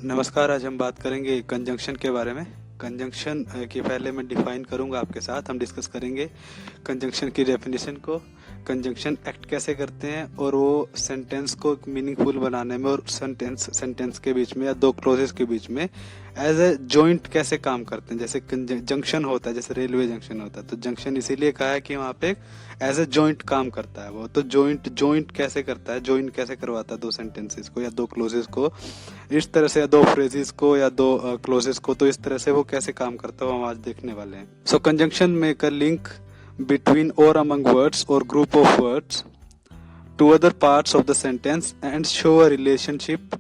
नमस्कार। आज हम बात करेंगे कंजंक्शन के बारे में। कंजंक्शन की पहले मैं डिफाइन करूंगा आपके साथ। हम डिस्कस करेंगे कंजंक्शन की डेफिनेशन को, कंजंक्शन एक्ट कैसे करते हैं और वो सेंटेंस को मीनिंगफुल बनाने में और सेंटेंस के बीच में या दो क्लोजेस के बीच में एज ए जॉइंट कैसे काम करते हैं। जैसे जंक्शन होता है, जैसे रेलवे जंक्शन होता है, तो जंक्शन इसीलिए कहा है कि वहाँ पे एज ए जॉइंट काम करता है वो। तो जॉइंट कैसे करता है, जॉइंट कैसे करवाता है दो सेंटेंसेस को या दो क्लोजेस को, इस तरह से, या दो फ्रेजेस को या दो क्लोजेस को, तो इस तरह से वो कैसे काम करता है वो हम आज देखने वाले हैं। So conjunction make a link between or among words or group of words to other parts of the sentence and show a relationship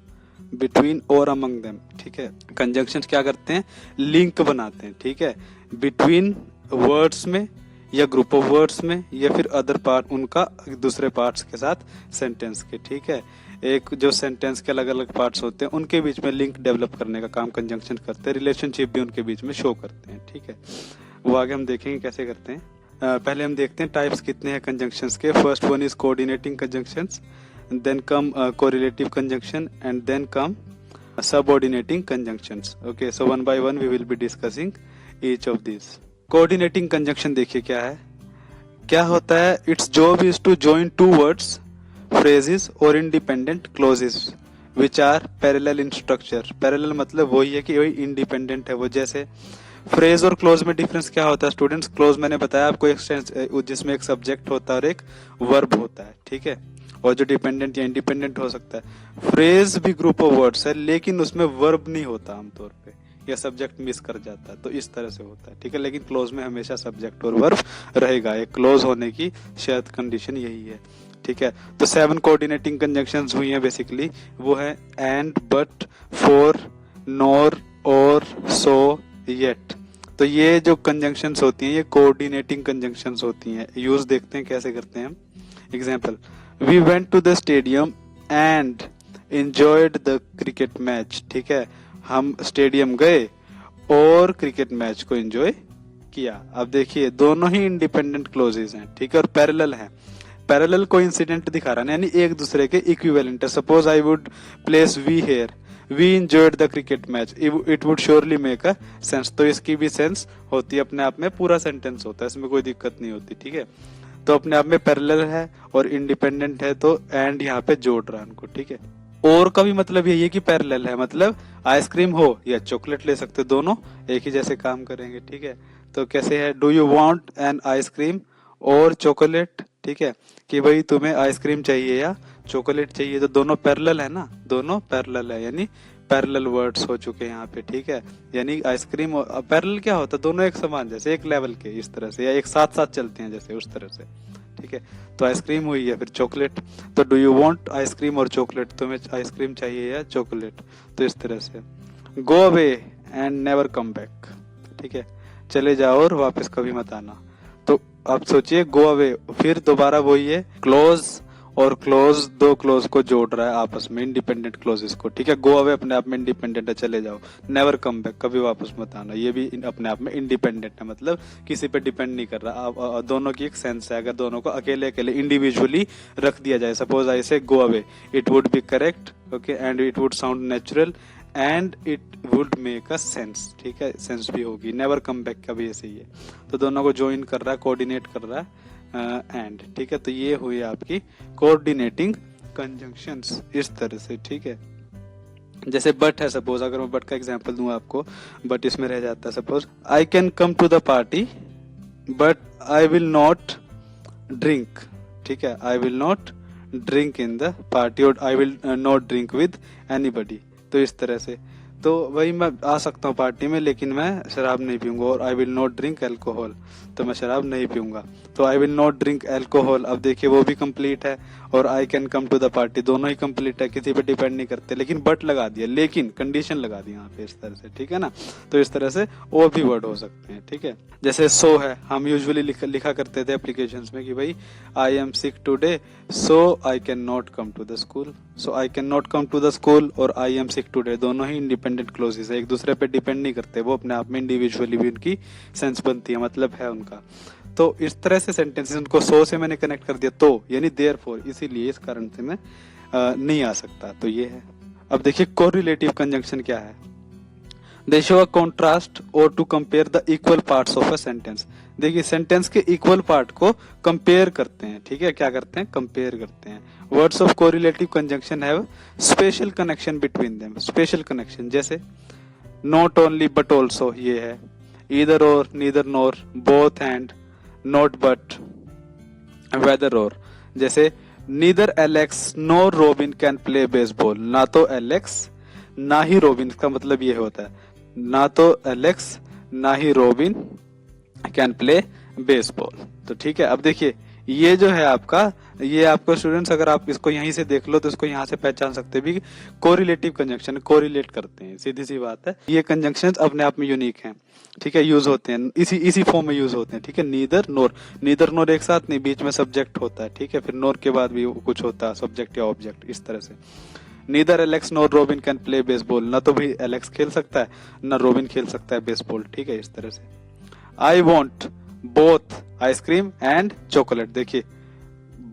between or among them। ठीक है, कंजंक्शन क्या करते हैं, लिंक बनाते हैं। ठीक है, बिटवीन वर्ड्स में या ग्रुप ऑफ वर्ड्स में या फिर अदर पार्ट, उनका दूसरे पार्ट्स के साथ सेंटेंस के। ठीक है, एक जो सेंटेंस के अलग अलग पार्ट्स होते हैं उनके बीच में लिंक डेवलप करने का काम कंजंक्शन करते हैं, रिलेशनशिप भी उनके बीच में शो करते हैं। ठीक है, वो आगे हम देखेंगे कैसे करते हैं। पहले हम देखते हैं टाइप्स कितने हैं कंजंक्शंस के। First one is coordinating conjunctions, then come correlative conjunction and then come subordinating conjunctions. Okay, so one by one we will be discussing each of this. Coordinating conjunction देखिए क्या है, क्या होता है। Its job is to join two words, phrases और independent clauses which are parallel in structure. Parallel मतलब वही है कि वही इंडिपेंडेंट है वो। जैसे फ्रेज और क्लोज में डिफरेंस क्या होता है स्टूडेंट्स? क्लोज मैंने बताया आपको एक जिसमें एक सब्जेक्ट होता है और एक वर्ब होता है। ठीक है, और जो डिपेंडेंट या इंडिपेंडेंट हो सकता है। फ्रेज भी ग्रुप ऑफ वर्ड्स है लेकिन उसमें वर्ब नहीं होता आमतौर पे, या सब्जेक्ट मिस कर जाता है, तो इस तरह से होता है। ठीक है, लेकिन क्लोज में हमेशा सब्जेक्ट और वर्ब रहेगा। एक क्लोज होने की शायद कंडीशन यही है। ठीक है, तो 7 कोऑर्डिनेटिंग कंजंक्शंस हुई हैं बेसिकली। वो है एंड, बट, फॉर, नॉर, और, सो, येट। तो ये जो कंजंक्शंस होती हैं ये कोऑर्डिनेटिंग कंजंक्शंस होती हैं। यूज देखते हैं कैसे करते हैं हम। Example, we went to the stadium and enjoyed the cricket match. ठीक है, हम स्टेडियम गए और क्रिकेट मैच को एंजॉय किया। अब देखिए दोनों ही इंडिपेंडेंट क्लोजेस हैं। ठीक है, और पैरेलल हैं। पैरेलल कोइंसिडेंट दिखा रहा है, यानी एक दूसरे के इक्विवेलेंट है। Suppose I would place we here, we enjoyed the cricket match, it would surely make a sense. तो इसकी भी सेंस होती है अपने आप में, पूरा सेंटेंस होता है, इसमें कोई दिक्कत नहीं होती। ठीक है, तो अपने आप में पैरेलल है और इंडिपेंडेंट है, तो एंड यहाँ पे जोड़ रहा है उनको। ठीक है, और का भी मतलब यही है कि पैरेलल है, मतलब आइसक्रीम हो या चॉकलेट ले सकते, दोनों एक ही जैसे काम करेंगे। ठीक है, तो कैसे है, do you want an ice cream और चॉकलेट। ठीक है, कि भाई तुम्हें आइसक्रीम चाहिए या चॉकलेट चाहिए, तो दोनों पैरेलल है ना, दोनों पैरेलल है, यानी पैरेलल वर्ड्स हो चुके हैं यहाँ पे। ठीक है, यानी आइसक्रीम और पैरेलल क्या होता है, दोनों एक समान, जैसे एक लेवल के, इस तरह से, या एक साथ साथ चलते हैं जैसे, उस तरह से। ठीक है, तो आइसक्रीम हुई है, फिर चॉकलेट, तो डू यू वांट आइसक्रीम और चॉकलेट, तुम्हें आइसक्रीम चाहिए या चॉकलेट, तो इस तरह से। Go away and never come back. ठीक है, चले जाओ और वापस कभी मत आना। तो आप सोचिए, गो अवे, फिर दोबारा वही है, क्लोज और क्लोज, दो क्लोज को जोड़ रहा है आपस में, इंडिपेंडेंट क्लोजेस को। ठीक है, गो अवे अपने आप में इंडिपेंडेंट है, चले जाओ। नेवर कम बैक, कभी वापस मत आना, ये भी अपने आप में इंडिपेंडेंट है, मतलब किसी पे डिपेंड नहीं कर रहा। दोनों की एक सेंस है। अगर दोनों को अकेले अकेले इंडिविजुअली रख दिया जाए, सपोज आई से go away, it would be correct, okay, and it would sound natural and it would make a sense. ठीक है, सेंस भी होगी। नेवर कम बैक का भी ऐसे ही है, तो दोनों को ज्वाइन कर रहा है, कोऑर्डिनेट कर रहा है एंड। ठीक है, तो ये हुई आपकी कोऑर्डिनेटिंग कंजंक्शंस, इस तरह से। ठीक है, जैसे बट है, सपोज अगर मैं बट का एग्जांपल दूं आपको, बट इसमें रह जाता है, suppose I can come to the party but I will not drink. ठीक है, I will not drink in the party और I will not drink with anybody. तो इस तरह से, तो वही मैं आ सकता हूँ पार्टी में लेकिन मैं शराब नहीं पीऊंगा, और I will not drink alcohol, तो मैं शराब नहीं पीऊंगा। तो I will not drink alcohol, अब देखिए वो भी कंप्लीट है, और I can come to the party, दोनों ही कंप्लीट है, किसी पे डिपेंड नहीं करते, लेकिन बट लगा दिया, लेकिन कंडीशन लगा दी यहाँ पे, इस तरह से। ठीक है ना, तो इस तरह से और भी वर्ड हो सकते हैं। ठीक है, जैसे सो है, हम यूजुअली लिखा करते थे एप्लीकेशंस में कि भाई I am sick today so I can not come to the school. So I can not come to the school और आई एम सिक टुडे, दोनों ही इंडिपेंडेंट क्लोजेस है, एक दूसरे पे डिपेंड नहीं करते, वो अपने आप में इंडिविजुअली भी उनकी सेंस बनती है, मतलब है उनका। तो इस तरह से सेंटेंसेस, उनको सो से मैंने कनेक्ट कर दिया, तो यानी देयरफॉर, इसीलिए, इस कारण से मैं नहीं आ सकता, तो ये है। अब देखिए कोरिलेटिव कंजंक्शन क्या है। दे शो अ कॉन्ट्रास्ट और to compare the equal parts of a sentence. देखिए सेंटेंस के इक्वल पार्ट को कंपेयर करते हैं, ठीक है, क्या करते हैं, कंपेयर करते हैं। Words of correlative conjunction have special connection between them, special connection, जैसे नॉट ओनली बट ऑल्सो, ये है, either or, neither nor, both and, not but, whether or, जैसे neither Alex nor Robin can play baseball, ना तो Alex ना ही robin, का मतलब ये होता है ना तो एलेक्स ना ही रोबिन कैन प्ले बेसबॉल। तो ठीक है, अब देखिए ये जो है आपका, ये आपको स्टूडेंट्स अगर आप इसको यहीं से देख लो तो इसको यहाँ से पहचान सकते भी, कोरिलेटिव कंजंक्शन, कोरिलेट करते हैं, सीधी सी बात है। ये कंजंक्शन अपने आप में यूनिक हैं, ठीक है, यूज होते हैं इसी फॉर्म में यूज होते हैं, ठीक है। नीदर नोर, नीदर नोर एक साथ नहीं, बीच में सब्जेक्ट होता है, ठीक है, फिर नोर के बाद भी कुछ होता है, सब्जेक्ट या ऑब्जेक्ट, इस तरह से। Neither Alex NOR robin can play baseball, ना तो भाई एलेक्स खेल सकता है ना रोबिन खेल सकता है बेसबॉल, ठीक है, इस तरह से। आई want both ice cream and chocolate, देखिए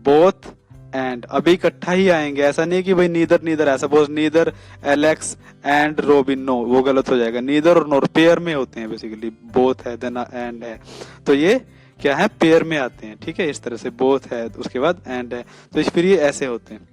बोथ एंड अभी इकट्ठा ही आएंगे, ऐसा नहीं कि भाई नीदर नीदर, ऐसा बोल neither Alex and Robin, no, वो गलत हो जाएगा। नीदर और नोर पेयर में होते हैं बेसिकली, बोथ है देन एंड है, तो ये क्या है, पेयर में आते हैं, ठीक है, इस तरह से बोथ है उसके बाद एंड है, तो फिर ये ऐसे होते हैं।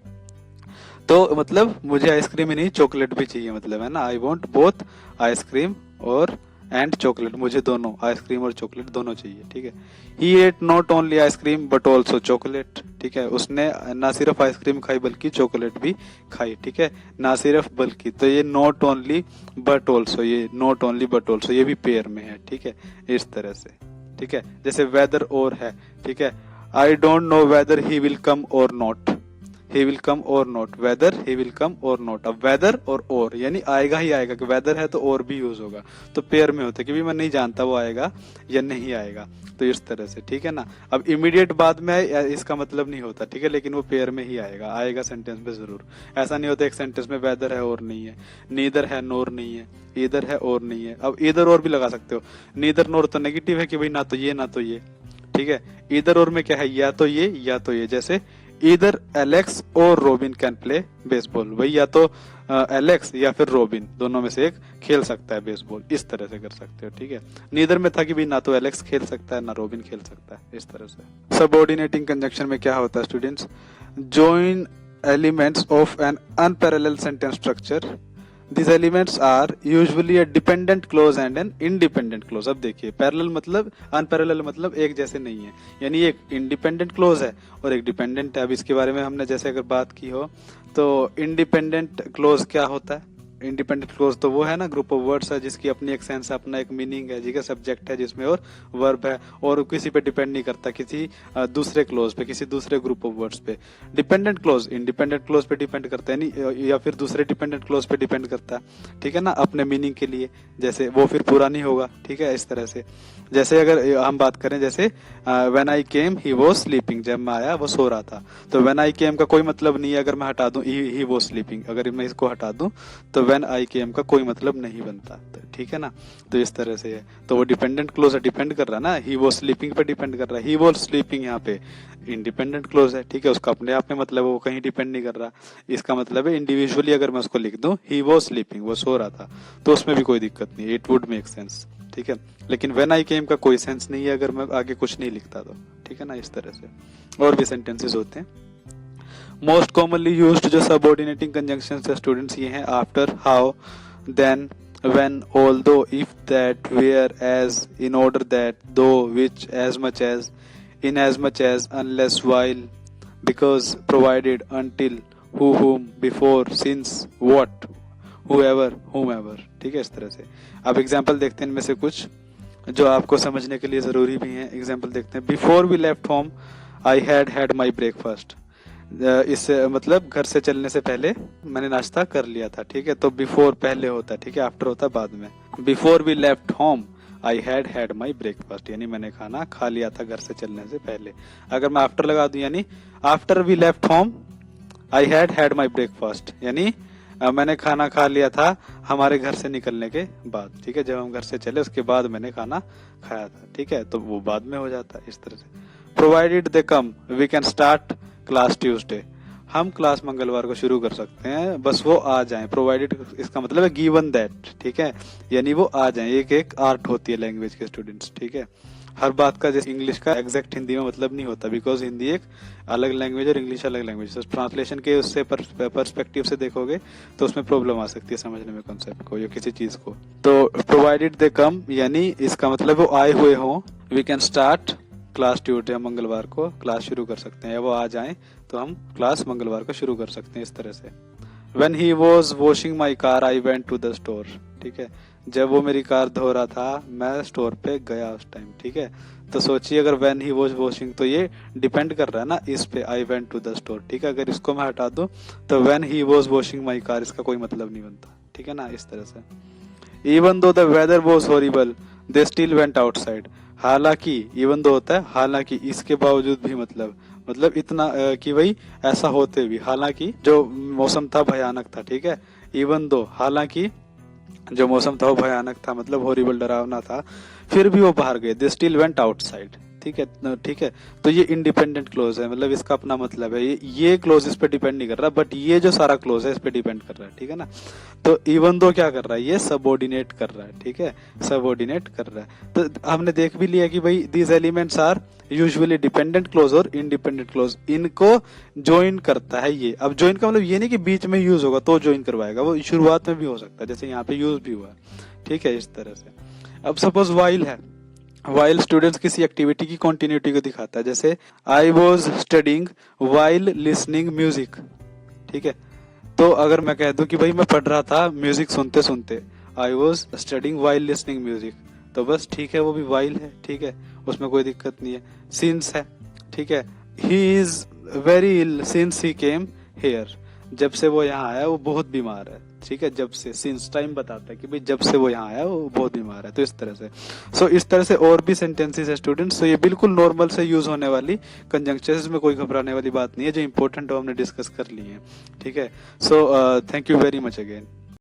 तो मतलब मुझे आइसक्रीम ही नहीं चॉकलेट भी चाहिए, मतलब है ना, आई वॉन्ट बोथ आइसक्रीम और एंड चॉकलेट, मुझे दोनों आइसक्रीम और चॉकलेट दोनों चाहिए, ठीक है। He ate not only ice cream but also chocolate, ठीक है, उसने ना सिर्फ आइसक्रीम खाई बल्कि चॉकलेट भी खाई, ठीक है, ना सिर्फ बल्कि, तो ये नॉट ओनली बट ऑल्सो, ये नॉट ओनली बट ऑल्सो, ये भी पेयर में है, ठीक है, इस तरह से, ठीक है। जैसे वेदर और है, ठीक है, I don't know whether he will come और not, he will come or not, whether he will come or not। अब weather और यानी आएगा ही आएगा, कि weather है तो और भी यूज होगा, तो पेयर में होता है, क्योंकि मैं नहीं जानता वो आएगा या नहीं आएगा, तो इस तरह से, ठीक है ना। अब इमीडिएट बाद में आए इसका मतलब नहीं होता, ठीक है, लेकिन वो पेयर में ही आएगा, आएगा सेंटेंस में जरूर। ऐसा नहीं होता एक सेंटेंस में वेदर है और नहीं है, नीदर है नोर नहीं है, ईदर है और नहीं है। अब ईदर और भी लगा सकते हो, नीदर नोर तो नेगेटिव है कि भाई ना तो ये ना तो ये, ठीक है। ईदर और में क्या है, या तो ये या तो ये, जैसे इधर एलेक्स और रोबिन कैन प्ले बेसबॉल, भाई या तो एलेक्स या फिर रोबिन दोनों में से एक खेल सकता है बेसबॉल, इस तरह से कर सकते हो, ठीक है। नीदर में था कि भाई ना तो एलेक्स खेल सकता है ना रोबिन खेल सकता है, इस तरह से। सबऑर्डिनेटिंग कंजंक्शन में क्या होता है students, join elements of an unparallel sentence structure, These elements are usually a dependent clause and an independent clause। अब देखिए पैरेलल मतलब, अनपैरेलल मतलब एक जैसे नहीं है, यानी एक इंडिपेंडेंट क्लोज है और एक डिपेंडेंट है। अब इसके बारे में हमने जैसे अगर बात की हो तो इंडिपेंडेंट क्लोज क्या होता है, इंडिपेंडेंट क्लोज तो वो है ना, ग्रुप ऑफ वर्ड्स है जिसकी अपनी एक सेंस है, अपना एक मीनिंग है, जी का सब्जेक्ट है जिसमें और वर्ब है, और किसी पे डिपेंड नहीं करता, किसी दूसरे क्लोज पे, किसी दूसरे ग्रुप ऑफ वर्ड्स पे। डिपेंडेंट क्लोज इंडिपेंडेंट क्लोज पे डिपेंड करता है नहीं, या फिर दूसरे डिपेंडेंट क्लोज पे डिपेंड करता है, ठीक है ना, अपने मीनिंग के लिए, जैसे वो फिर पूरा नहीं होगा, ठीक है, इस तरह से। जैसे अगर हम बात करें, जैसे when I came he was sleeping, जब मैं आया वो सो रहा था, तो व्हेन आई केम का कोई मतलब नहीं है, अगर मैं हटा दूं ही वाज स्लीपिंग, अगर मैं इसको हटा दूं तो व्हेन आई केम का कोई मतलब नहीं बनता, तो ठीक है ना, तो इस तरह से है। तो वो डिपेंडेंट क्लोज है, डिपेंड कर रहा है ना, ही वाज स्लीपिंग पे डिपेंड कर रहा है, ही वाज स्लीपिंग यहाँ पे इंडिपेंडेंट क्लोज है, ठीक है, उसका अपने आप में मतलब वो कहीं डिपेंड नहीं कर रहा। इसका मतलब है इंडिविजुअली अगर मैं उसको लिख दूं ही वाज स्लीपिंग, वो सो रहा था, तो उसमें भी कोई दिक्कत नहीं, इट वुड मेक सेंस, ठीक है। लेकिन व्हेन आई केम का कोई सेंस नहीं है अगर मैं आगे कुछ नहीं लिखता तो, ठीक है ना, इस तरह से। और भी सेंटेंसेस होते हैं। मोस्ट कॉमनली यूज्ड जो सबऑर्डिनेटिंग कंजंक्शंस है स्टूडेंट्स ये हैं, after, how, then, when, although, if, that, where, as, in order that, though, which, as much as, in as much as, unless, while, because, provided, until, who, whom, before, since, what, whoever, whomever, ठीक है, इस तरह से। अब example देखते हैं इनमें से कुछ जो आपको समझने के लिए जरूरी भी हैं। एग्जाम्पल देखते हैं, before we left home I had my breakfast, इससे मतलब घर से चलने से पहले मैंने नाश्ता कर लिया था, ठीक है, तो बिफोर पहले होता है, ठीक है, आफ्टर होता है बाद में। Before we left home I had my breakfast, यानी मैंने खाना खा लिया था घर से चलने से पहले। अगर मैं आफ्टर लगा दूं, यानी after we left home I had my breakfast, यानी मैंने खाना खा लिया था हमारे घर से निकलने के बाद, ठीक है, जब हम घर से चले उसके बाद मैंने खाना खाया था, ठीक है, तो वो बाद में हो जाता है, इस तरह से। Provided they come we can start class Tuesday, हम क्लास मंगलवार को शुरू कर सकते हैं, बस वो आ जाएं, प्रोवाइडेड, इसका मतलब है गिवन दैट, ठीक है, यानी वो आ जाएं। एक एक आर्ट होती है लैंग्वेज के स्टूडेंट्स, ठीक है। हर बात का जैसे इंग्लिश का एग्जैक्ट हिंदी में मतलब नहीं होता, बिकॉज हिंदी एक अलग लैंग्वेज और इंग्लिश अलग लैंग्वेज। तो ट्रांसलेशन के उससे पर्सपेक्टिव से देखोगे तो उसमें प्रॉब्लम आ सकती है समझने में कॉन्सेप्ट को या किसी चीज को। तो प्रोवाइडेड दे कम, यानी इसका मतलब वो आए हुए हों, we can start class Tuesday, हम मंगलवार को क्लास शुरू कर सकते हैं, या वो आ जाएं तो हम क्लास मंगलवार को शुरू कर सकते हैं इस तरह से। When he was washing my car, I went to the store, ठीक है, जब वो मेरी कार धो रहा था मैं स्टोर पे गया उस टाइम, ठीक है। तो सोचिए अगर when he was washing, तो ये डिपेंड कर रहा है ना इस पे, I went to the store, ठीक है। अगर इसको मैं हटा दूं तो when he was washing my car, इसका कोई मतलब नहीं बनता, ठीक है ना, इस तरह से। Even though the weather was horrible, they still went outside, हालांकि, इवन दो होता है हालांकि, इसके बावजूद भी, मतलब इतना कि भाई ऐसा होते भी, हालांकि जो मौसम था भयानक था, ठीक है। इवन दो, हालांकि जो मौसम था वो भयानक था, मतलब हॉरिबल, डरावना था, फिर भी वो बाहर गए, दे स्टिल वेंट आउटसाइड, ठीक है, ठीक है। तो ये इंडिपेंडेंट क्लोज है, मतलब इसका अपना मतलब है, ये क्लोज इस पे डिपेंड नहीं कर रहा, बट ये जो सारा क्लोज है इस पे डिपेंड कर रहा है, ठीक है ना। तो इवन दो क्या कर रहा है, ये सबऑर्डिनेट कर रहा है, ठीक है, सबऑर्डिनेट कर रहा है। तो हमने देख भी लिया कि भाई these elements are usually dependent clause और इंडिपेंडेंट क्लोज, इनको ज्वाइन करता है ये। अब ज्वाइन का मतलब ये नहीं कि बीच में यूज होगा तो ज्वाइन करवाएगा, वो शुरुआत में भी हो सकता है, जैसे यहाँ पे यूज भी हुआ, ठीक है, इस तरह से। अब सपोज वाइल है, वाइल स्टूडेंट्स किसी एक्टिविटी की कंटिन्यूटी को दिखाता है, जैसे I was studying while listening music, ठीक है। तो अगर मैं कह दूं कि भाई मैं पढ़ रहा था म्यूजिक सुनते सुनते, I was studying while listening music, तो बस ठीक है, वो भी वाइल है, ठीक है, उसमें कोई दिक्कत नहीं है। सिंस है, ठीक है, he is very ill since he came here, जब से वो यहाँ आया वो बहुत बीमार है, ठीक है, जब से, सिंस टाइम बताता है कि भाई जब से वो यहाँ आया वो बहुत बीमार है, तो इस तरह से। सो इस तरह से और भी सेंटेंसेस है स्टूडेंट्स, तो ये बिल्कुल नॉर्मल से यूज होने वाली कंजंक्शंस में कोई घबराने वाली बात नहीं है, जो इंपॉर्टेंट हो हमने डिस्कस कर ली है, ठीक है। So thank you very much again.